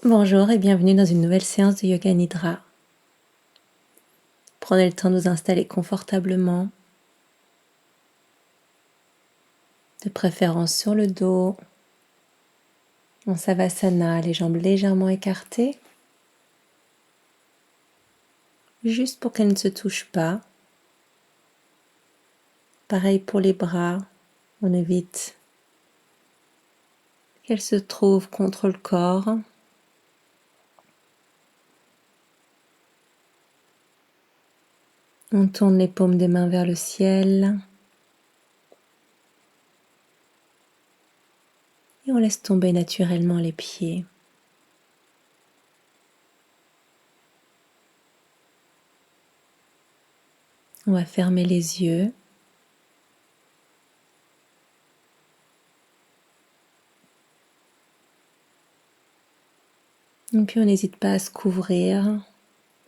Bonjour et bienvenue dans une nouvelle séance de Yoga Nidra. Prenez le temps de vous installer confortablement, de préférence sur le dos, en Savasana, les jambes légèrement écartées, juste pour qu'elles ne se touchent pas. Pareil pour les bras, on évite qu'elles se trouvent contre le corps. On tourne les paumes des mains vers le ciel et on laisse tomber naturellement les pieds. On va fermer les yeux. Et puis on n'hésite pas à se couvrir,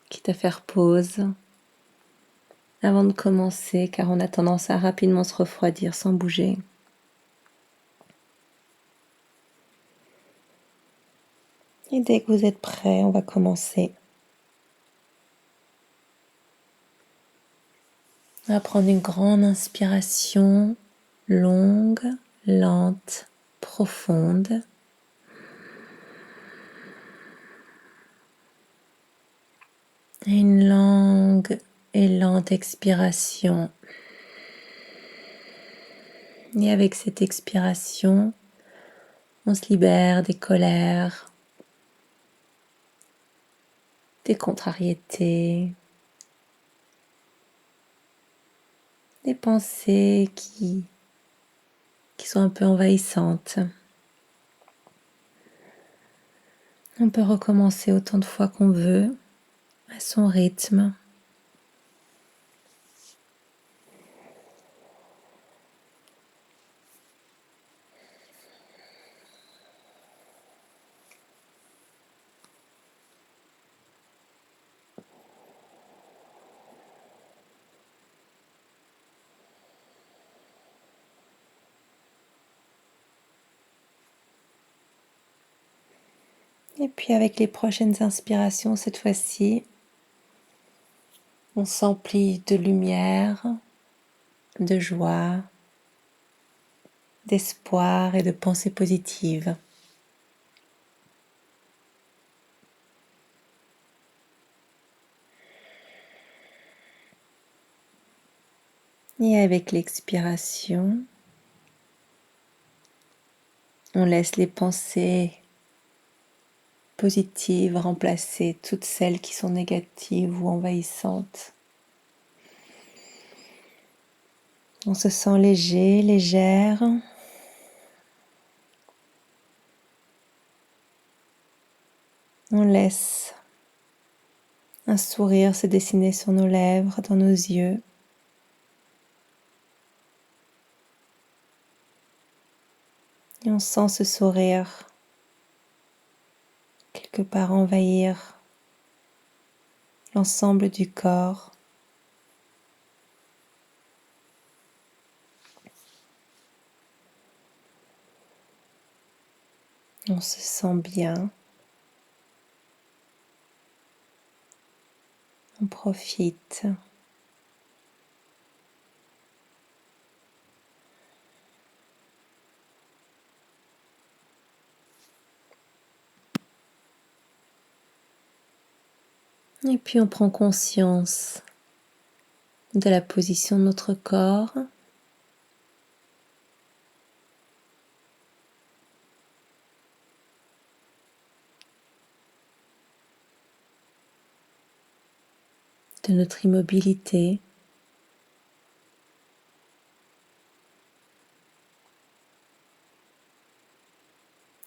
quitte à faire pause avant de commencer, car on a tendance à rapidement se refroidir sans bouger. Et dès que vous êtes prêts, on va commencer. On va prendre une grande inspiration, longue, lente, profonde. Et une longue et lente expiration. Et avec cette expiration, on se libère des colères, des contrariétés, des pensées qui sont un peu envahissantes. On peut recommencer autant de fois qu'on veut, à son rythme. Et puis avec les prochaines inspirations, cette fois-ci, on s'emplit de lumière, de joie, d'espoir et de pensées positives. Et avec l'expiration, on laisse les pensées positives remplacer toutes celles qui sont négatives ou envahissantes. On se sent léger, légère. On laisse un sourire se dessiner sur nos lèvres, dans nos yeux. Et on sent ce sourire quelque part envahir l'ensemble du corps. On se sent bien. On profite. Et puis on prend conscience de la position de notre corps. De notre immobilité.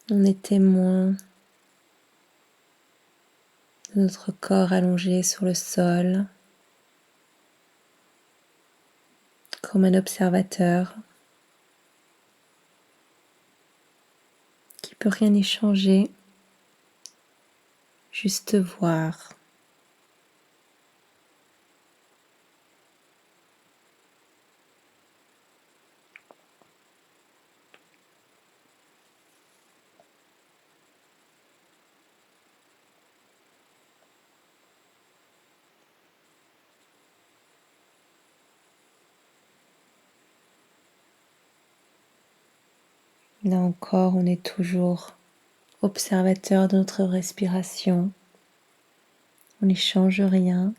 On est témoin de notre corps allongé sur le sol, comme un observateur qui peut rien y changer, juste voir. Là encore, on est toujours observateur de notre respiration. On n'y change rien.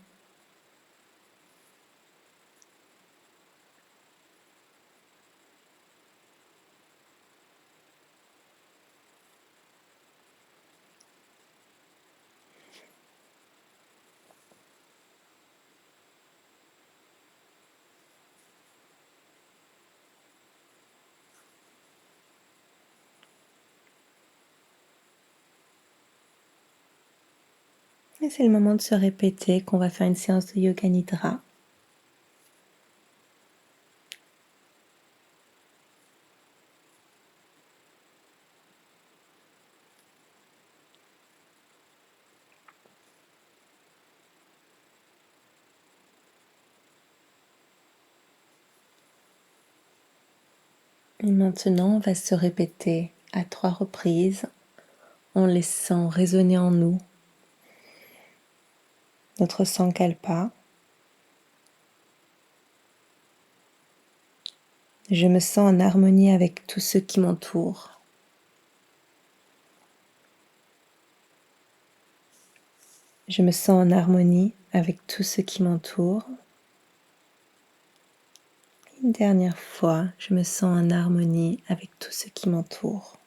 Et c'est le moment de se répéter qu'on va faire une séance de Yoga Nidra. Et maintenant, on va se répéter à 3 reprises en laissant résonner en nous notre Sankalpa. Je me sens en harmonie avec tout ce qui m'entoure. Je me sens en harmonie avec tout ce qui m'entoure. Une dernière fois, je me sens en harmonie avec tout ce qui m'entoure.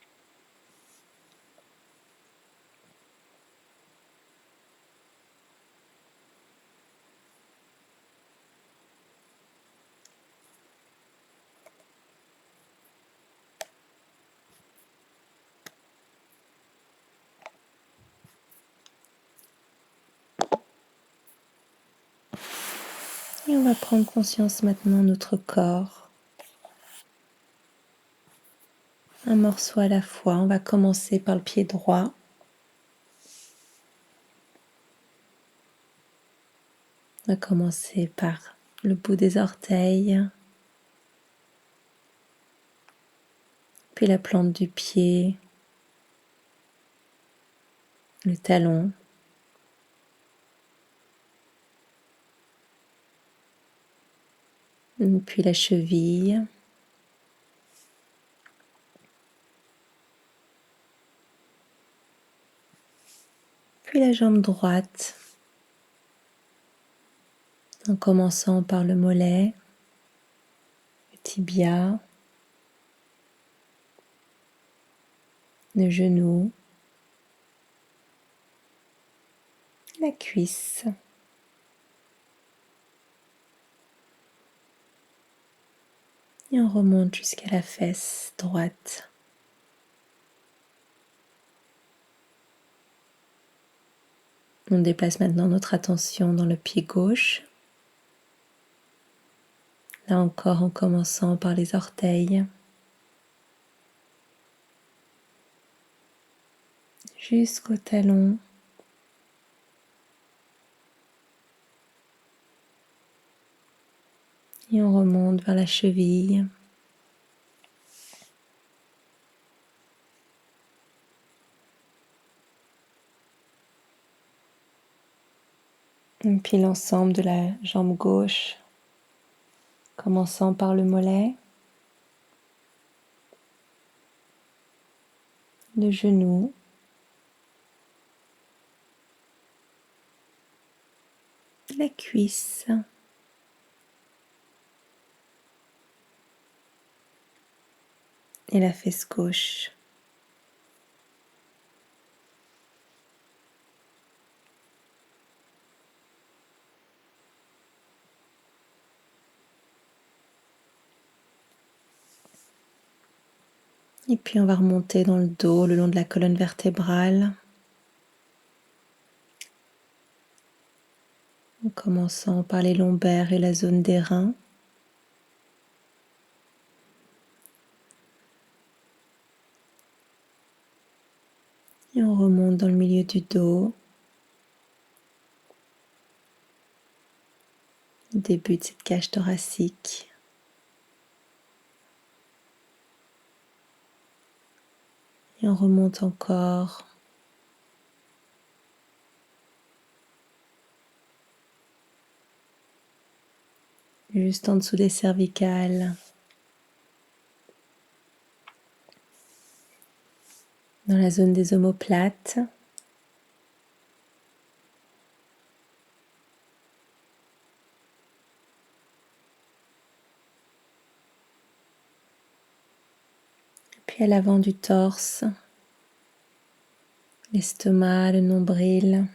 Et on va prendre conscience maintenant de notre corps. Un morceau à la fois. On va commencer par le pied droit. On va commencer par le bout des orteils, puis la plante du pied, le talon, puis la cheville, puis la jambe droite, en commençant par le mollet, le tibia, le genou, la cuisse. Et on remonte jusqu'à la fesse droite. On déplace maintenant notre attention dans le pied gauche. Là encore en commençant par les orteils, jusqu'au talon. Et on remonte vers la cheville. Et puis l'ensemble de la jambe gauche, commençant par le mollet, le genou, la cuisse, et la fesse gauche. Et puis on va remonter dans le dos, le long de la colonne vertébrale, en commençant par les lombaires et la zone des reins. Et on remonte dans le milieu du dos, le début de cette cage thoracique. Et on remonte encore. Juste en dessous des cervicales. dans la zone des omoplates. Puis à l'avant du torse, l'estomac, le nombril.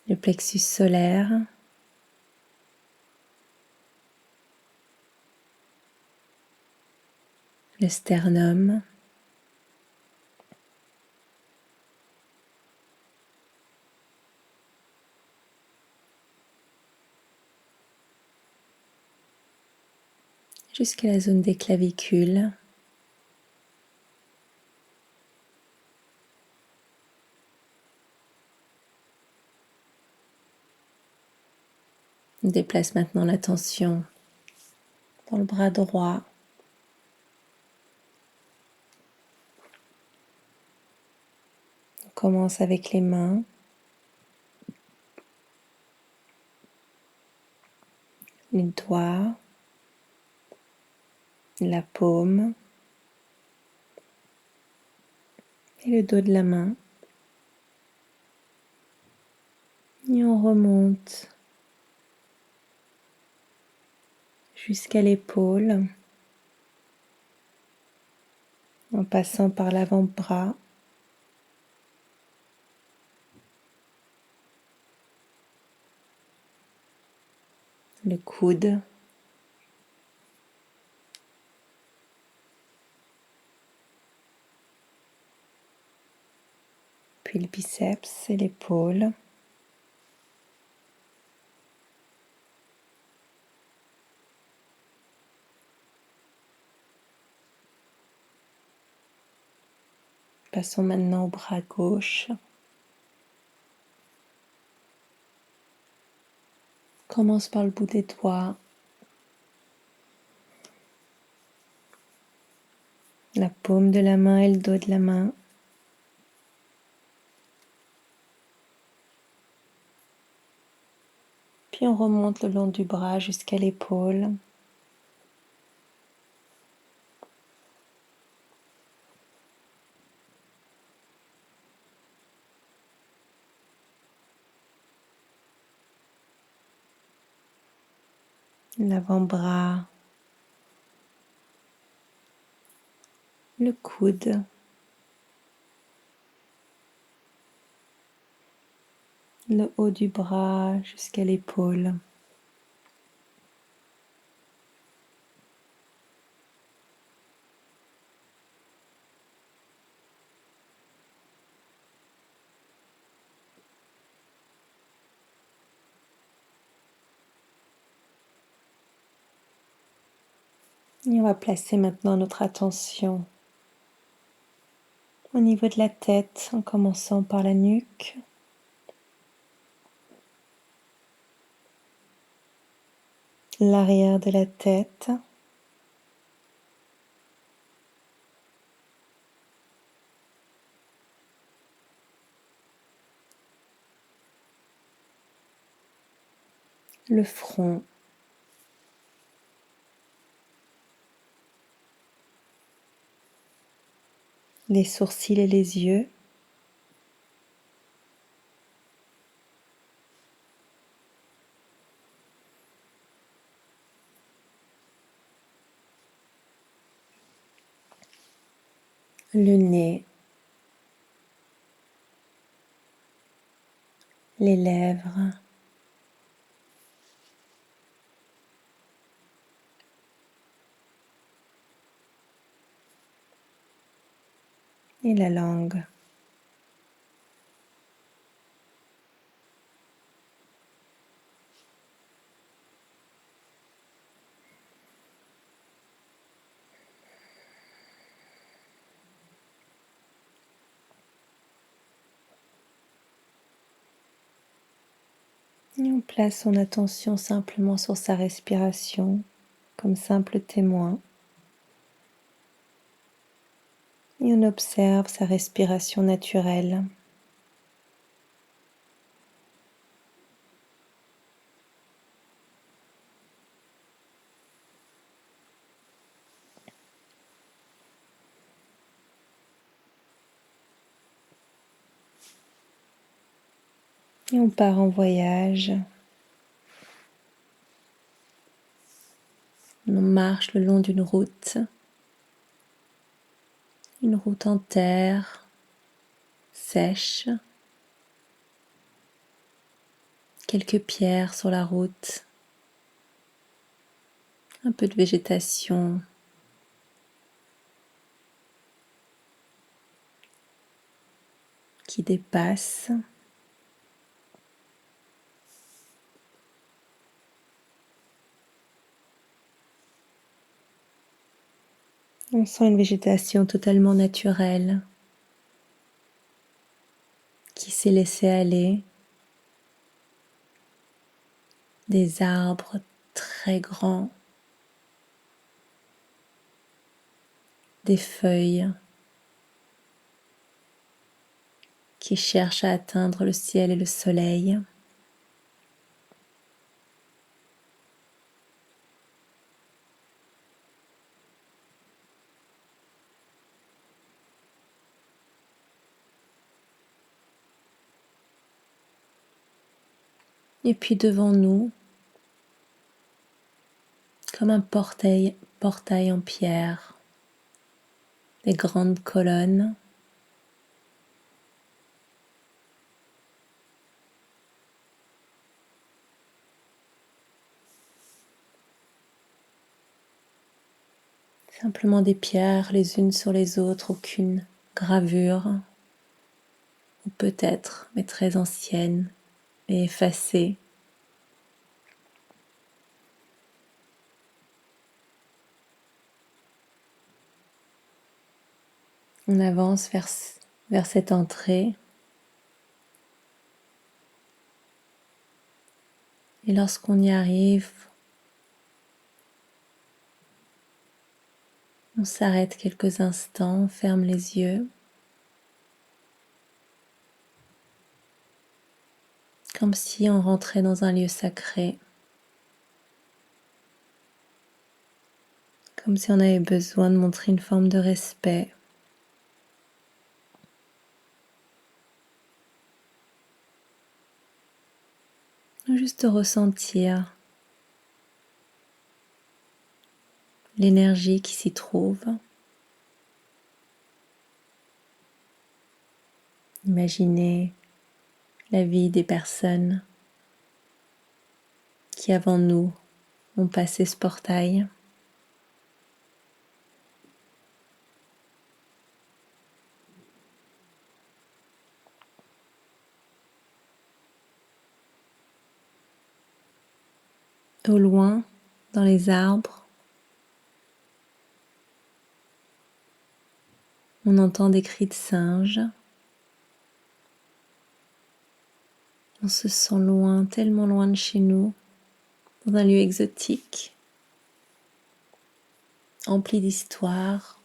Le plexus solaire. Le sternum. Jusqu'à la zone des clavicules. On déplace maintenant l'attention dans le bras droit. On commence avec les mains. Les doigts. La paume. Et le dos de la main. Et on remonte jusqu'à l'épaule en passant par l'avant-bras, le coude, puis le biceps et l'épaule. Passons maintenant au bras gauche. Commence par le bout des doigts, la paume de la main et le dos de la main. Puis on remonte le long du bras jusqu'à l'épaule. L'avant-bras, le coude, le haut du bras jusqu'à l'épaule. Et on va placer maintenant notre attention au niveau de la tête, en commençant par la nuque. L'arrière de la tête. Le front. Les sourcils et les yeux. Le nez. Les lèvres. Et la langue. Et on place son attention simplement sur sa respiration, comme simple témoin. Et on observe sa respiration naturelle. Et on part en voyage. On marche le long d'une route. Une route en terre, sèche. Quelques pierres sur la route. Un peu de végétation. Qui dépasse. On sent une végétation totalement naturelle qui s'est laissée aller. Des arbres très grands, des feuilles qui cherchent à atteindre le ciel et le soleil. Et puis devant nous, comme un portail en pierre, des grandes colonnes. Simplement des pierres les unes sur les autres, aucune gravure, ou peut-être, mais très ancienne et effacée. On avance vers cette entrée. Et lorsqu'on y arrive, on s'arrête quelques instants, on ferme les yeux, comme si on rentrait dans un lieu sacré, comme si on avait besoin de montrer une forme de respect. Juste ressentir l'énergie qui s'y trouve. Imaginez la vie des personnes qui avant nous ont passé ce portail. Au loin, dans les arbres, on entend des cris de singes. On se sent loin, tellement loin de chez nous, dans un lieu exotique, empli d'histoire.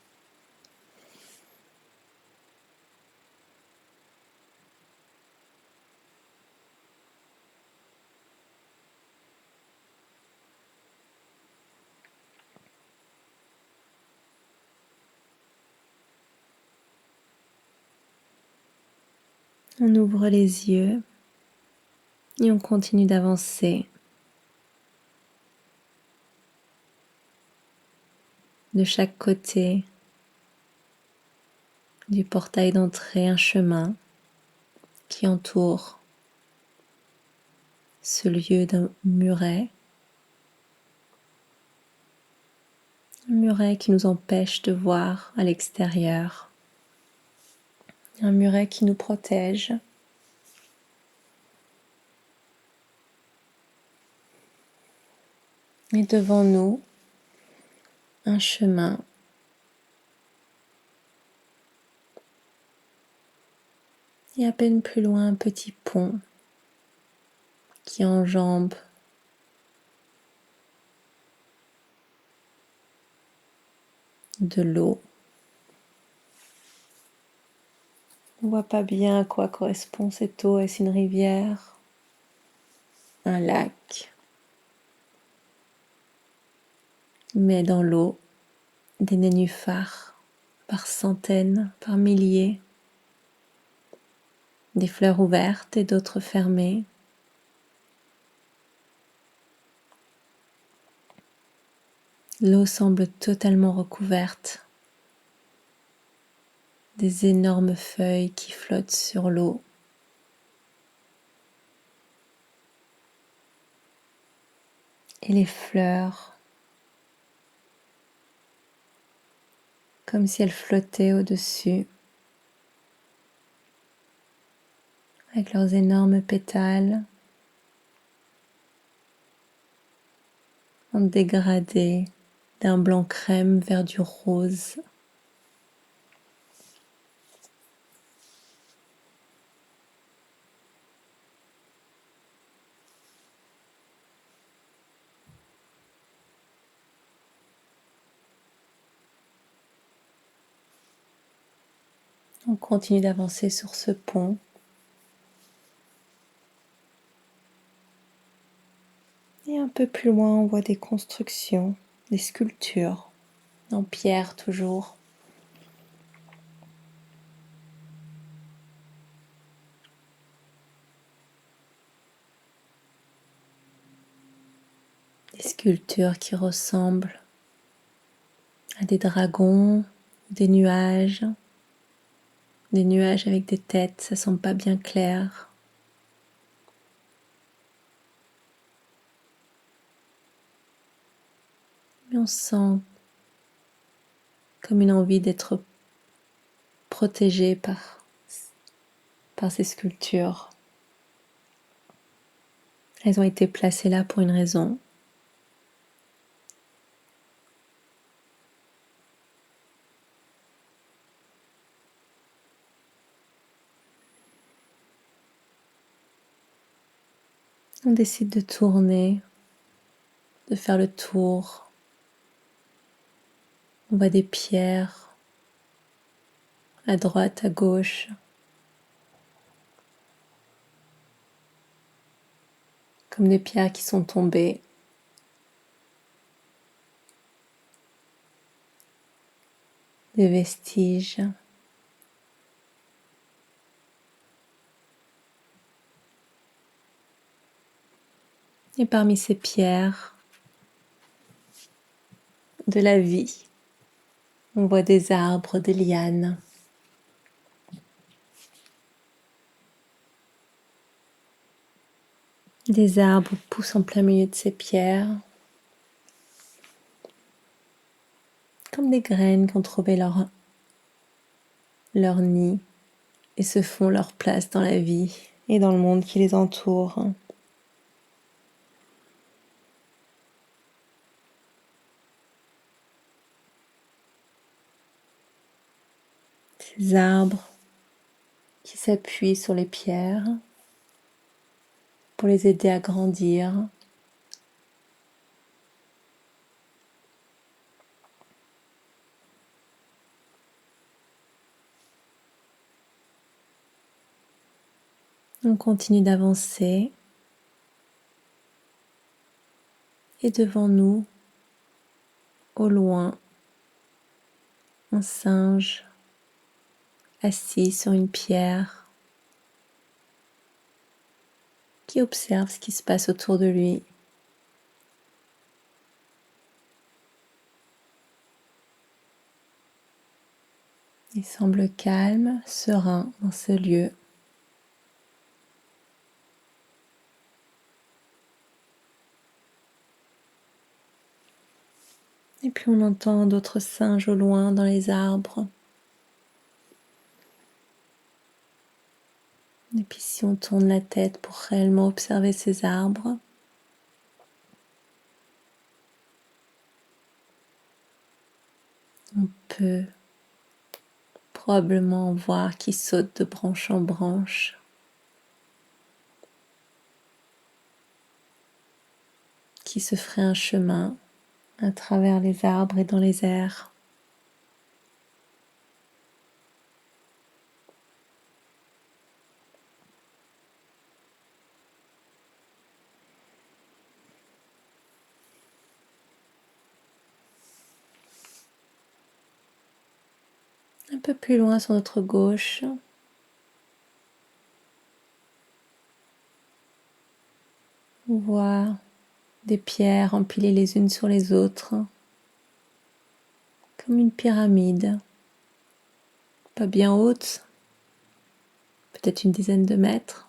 On ouvre les yeux et on continue d'avancer. De chaque côté du portail d'entrée, un chemin qui entoure ce lieu d'un muret. Un muret qui nous empêche de voir à l'extérieur. Un muret qui nous protège. Et devant nous, un chemin et à peine plus loin un petit pont qui enjambe de l'eau. On ne voit pas bien à quoi correspond cette eau. Est-ce une rivière? Un lac? Mais dans l'eau, des nénuphars par centaines, par milliers. des fleurs ouvertes et d'autres fermées. L'eau semble totalement recouverte, des énormes feuilles qui flottent sur l'eau. Et les fleurs, comme si elles flottaient au-dessus, avec leurs énormes pétales, en dégradé d'un blanc crème vers du rose. On continue d'avancer sur ce pont. Et un peu plus loin, on voit des constructions, des sculptures, en pierre toujours. Des sculptures qui ressemblent à des dragons, des nuages avec des têtes, ça semble pas bien clair. Mais on sent comme une envie d'être protégé par ces sculptures. Elles ont été placées là pour une raison. On décide de tourner, de faire le tour. On voit des pierres à droite, à gauche. Comme des pierres qui sont tombées. Des vestiges. Et parmi ces pierres, de la vie, on voit des arbres, des lianes. Des arbres poussent en plein milieu de ces pierres, comme des graines qui ont trouvé leur nid et se font leur place dans la vie et dans le monde qui les entoure. Ces arbres qui s'appuient sur les pierres pour les aider à grandir. On continue d'avancer et devant nous, au loin, un singe assis sur une pierre qui observe ce qui se passe autour de lui. Il semble calme, serein dans ce lieu. Et puis on entend d'autres singes au loin dans les arbres. Et puis si on tourne la tête pour réellement observer ces arbres, on peut probablement voir qui sautent de branche en branche, qui se ferait un chemin à travers les arbres et dans les airs. Un peu plus loin sur notre gauche, On voit des pierres empilées les unes sur les autres, comme une pyramide, pas bien haute, peut-être une dizaine de mètres.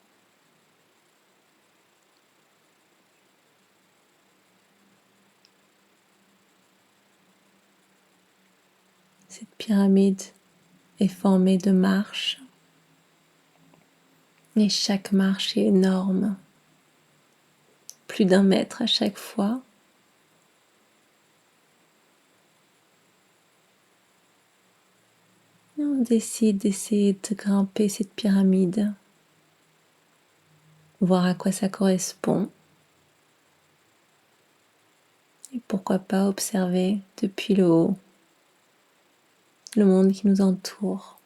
Cette pyramide est formée de marches et chaque marche est énorme, plus d'1 mètre à chaque fois. Et on décide d'essayer de grimper cette pyramide, voir à quoi ça correspond et pourquoi pas observer depuis le haut le monde qui nous entoure.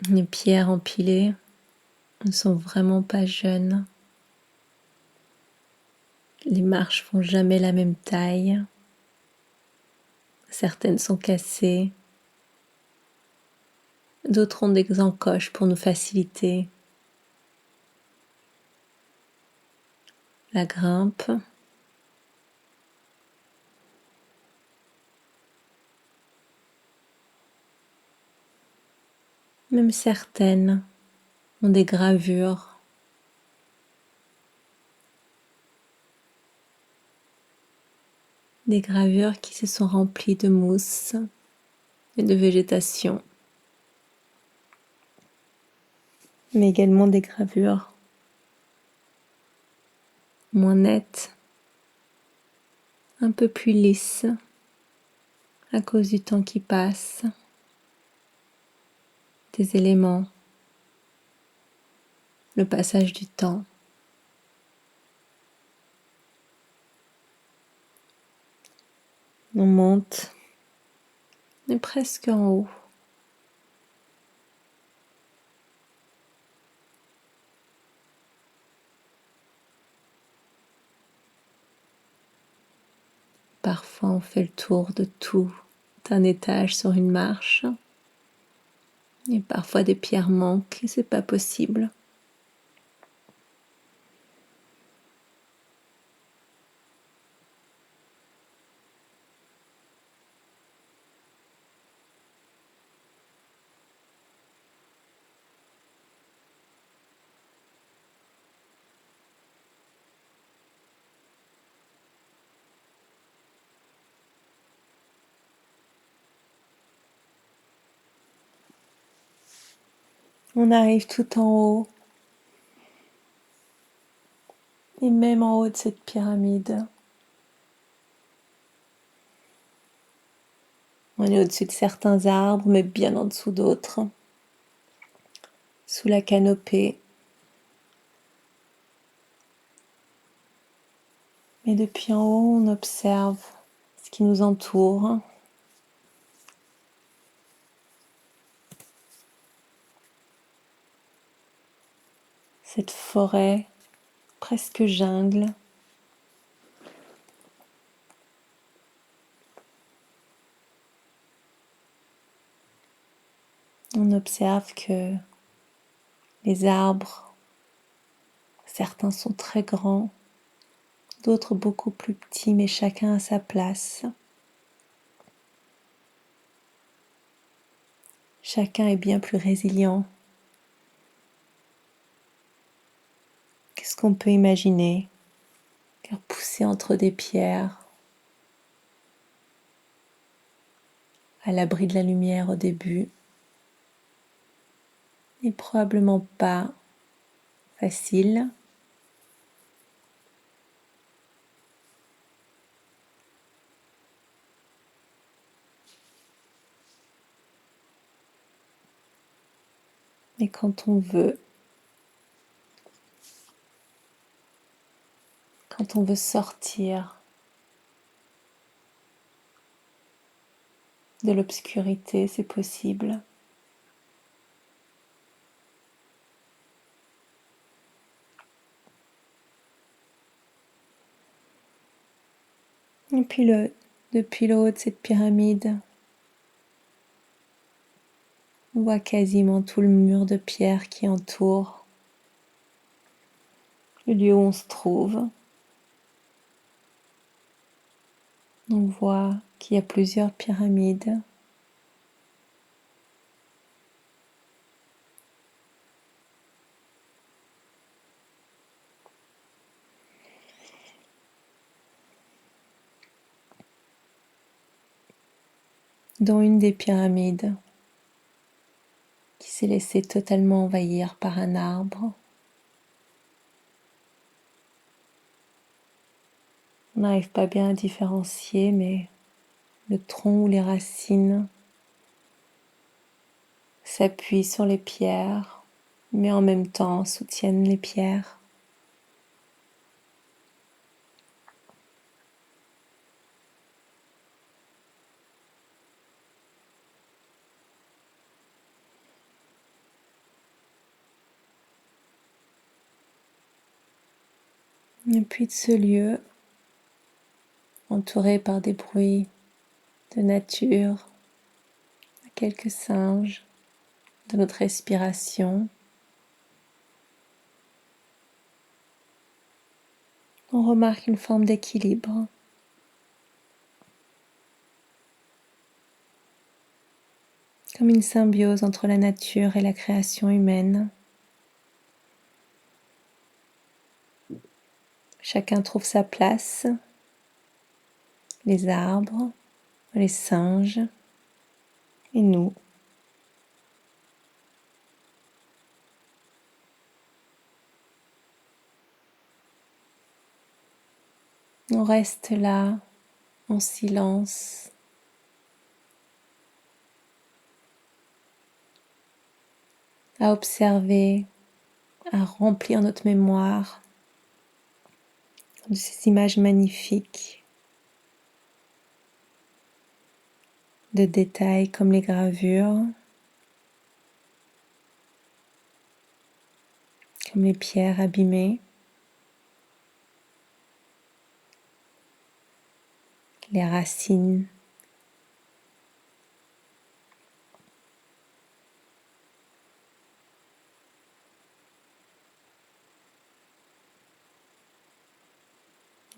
Les pierres empilées ne sont vraiment pas jeunes. Les marches font jamais la même taille. Certaines sont cassées. D'autres ont des encoches pour nous faciliter la grimpe. Même certaines ont des gravures. Des gravures qui se sont remplies de mousse et de végétation. Mais également des gravures moins nettes, un peu plus lisses à cause du temps qui passe, des éléments, le passage du temps. On monte, on est presque en haut. Parfois on fait le tour de tout un étage sur une marche. Et parfois des pierres manquent et c'est pas possible. On arrive tout en haut. Et même en haut de cette pyramide, on est au-dessus de certains arbres, mais bien en dessous d'autres. Sous la canopée. Mais depuis en haut, on observe ce qui nous entoure. Cette forêt, presque jungle. On observe que les arbres, certains sont très grands, d'autres beaucoup plus petits, mais chacun à sa place. Chacun est bien plus résilient que ce qu'on peut imaginer, car poussé entre des pierres, à l'abri de la lumière au début, n'est probablement pas facile. Mais quand on veut sortir de l'obscurité, c'est possible. Et puis depuis le haut de cette pyramide, On voit quasiment tout le mur de pierre qui entoure le lieu où on se trouve. On voit qu'il y a plusieurs pyramides. Dont une des pyramides qui s'est laissée totalement envahir par un arbre. On n'arrive pas bien à différencier, mais le tronc ou les racines s'appuient sur les pierres, mais en même temps soutiennent les pierres. Et puis de ce lieu, entouré par des bruits de nature, quelques singes, de notre respiration, on remarque une forme d'équilibre. Comme une symbiose entre la nature et la création humaine. Chacun trouve sa place, les arbres, les singes et nous. On reste là, en silence, à observer, à remplir notre mémoire de ces images magnifiques, de détails comme les gravures, comme les pierres abîmées, les racines,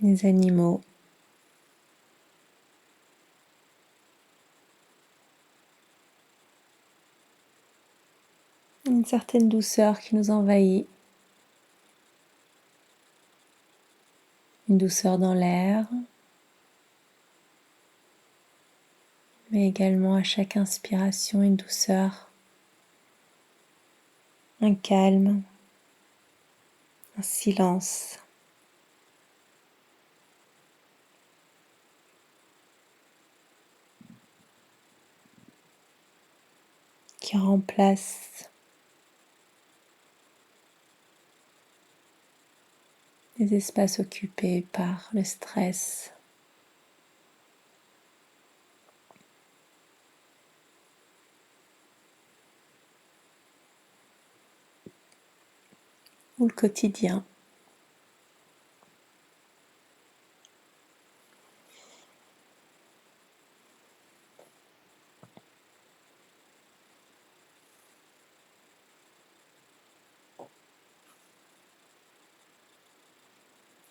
les animaux. Une certaine douceur qui nous envahit, une douceur dans l'air, mais également à chaque inspiration une douceur, un calme, un silence. Qui remplace les espaces occupés par le stress. Ou le quotidien.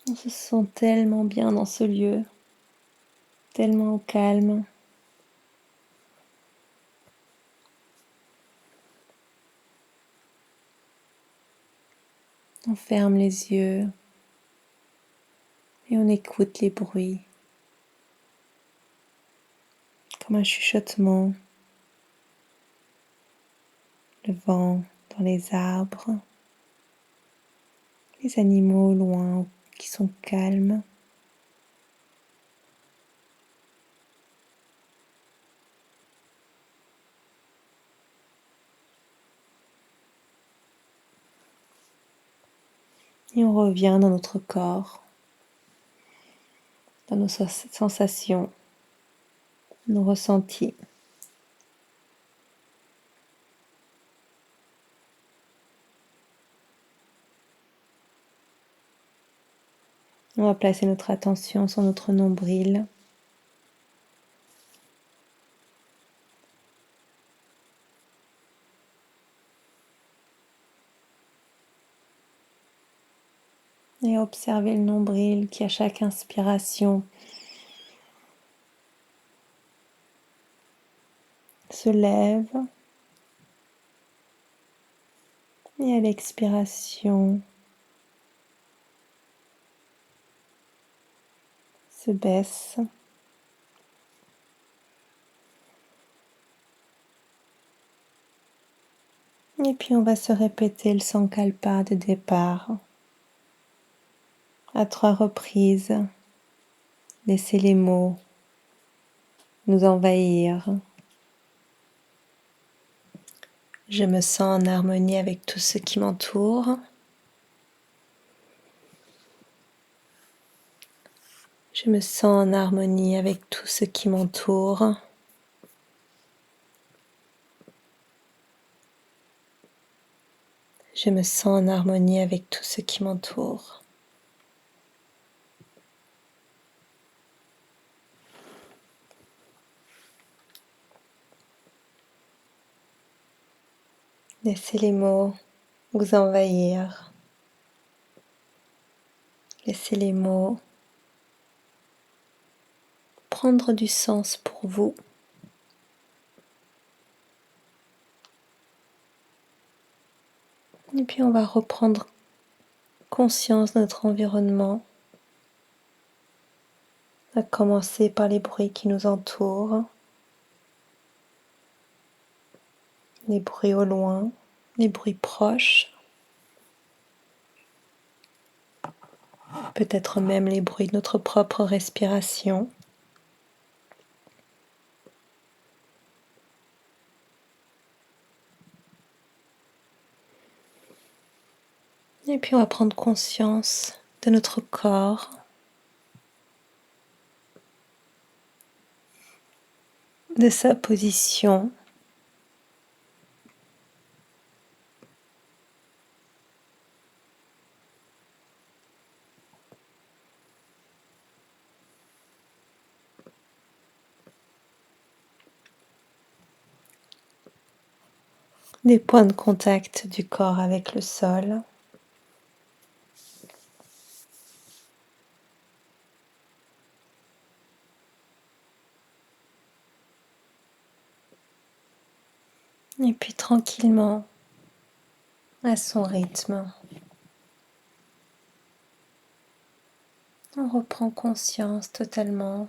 On se sent tellement bien dans ce lieu, tellement au calme. On ferme les yeux et on écoute les bruits, comme un chuchotement, le vent dans les arbres, les animaux au loin qui sont calmes. Et on revient dans notre corps, dans nos sensations, nos ressentis. On va placer notre attention sur notre nombril. Et observez le nombril qui, à chaque inspiration, se lève. Et à l'expiration, se baisse. Et puis on va se répéter le Sankalpa de départ à 3 reprises. Laissez les mots nous envahir. Je me sens en harmonie avec tout ce qui m'entoure. Je me sens en harmonie avec tout ce qui m'entoure. Je me sens en harmonie avec tout ce qui m'entoure. Laissez les mots vous envahir. Laissez les mots prendre du sens pour vous. Et puis on va reprendre conscience de notre environnement, à commencer par les bruits qui nous entourent, les bruits au loin, les bruits proches, peut-être même les bruits de notre propre respiration. Et puis on va prendre conscience de notre corps, de sa position. Des points de contact du corps avec le sol. Et puis tranquillement, à son rythme, on reprend conscience totalement.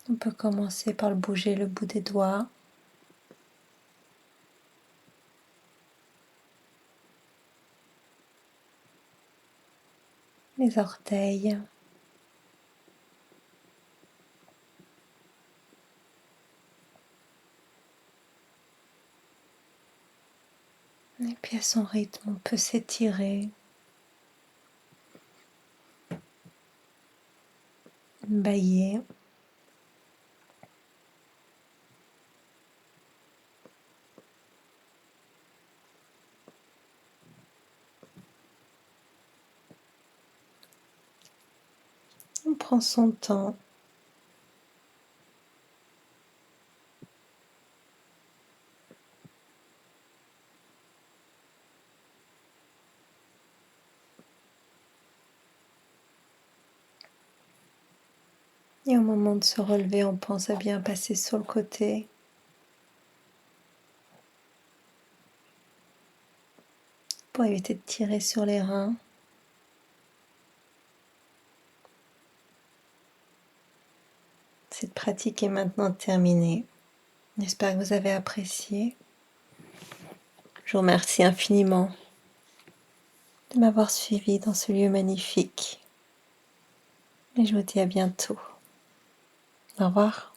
On peut commencer par bouger le bout des doigts. Les orteils. Et puis à son rythme, on peut s'étirer, bâiller. On prend son temps. Et au moment de se relever, on pense à bien passer sur le côté. Pour éviter de tirer sur les reins. Cette pratique est maintenant terminée. J'espère que vous avez apprécié. Je vous remercie infiniment de m'avoir suivi dans ce lieu magnifique. Et je vous dis à bientôt. Au revoir.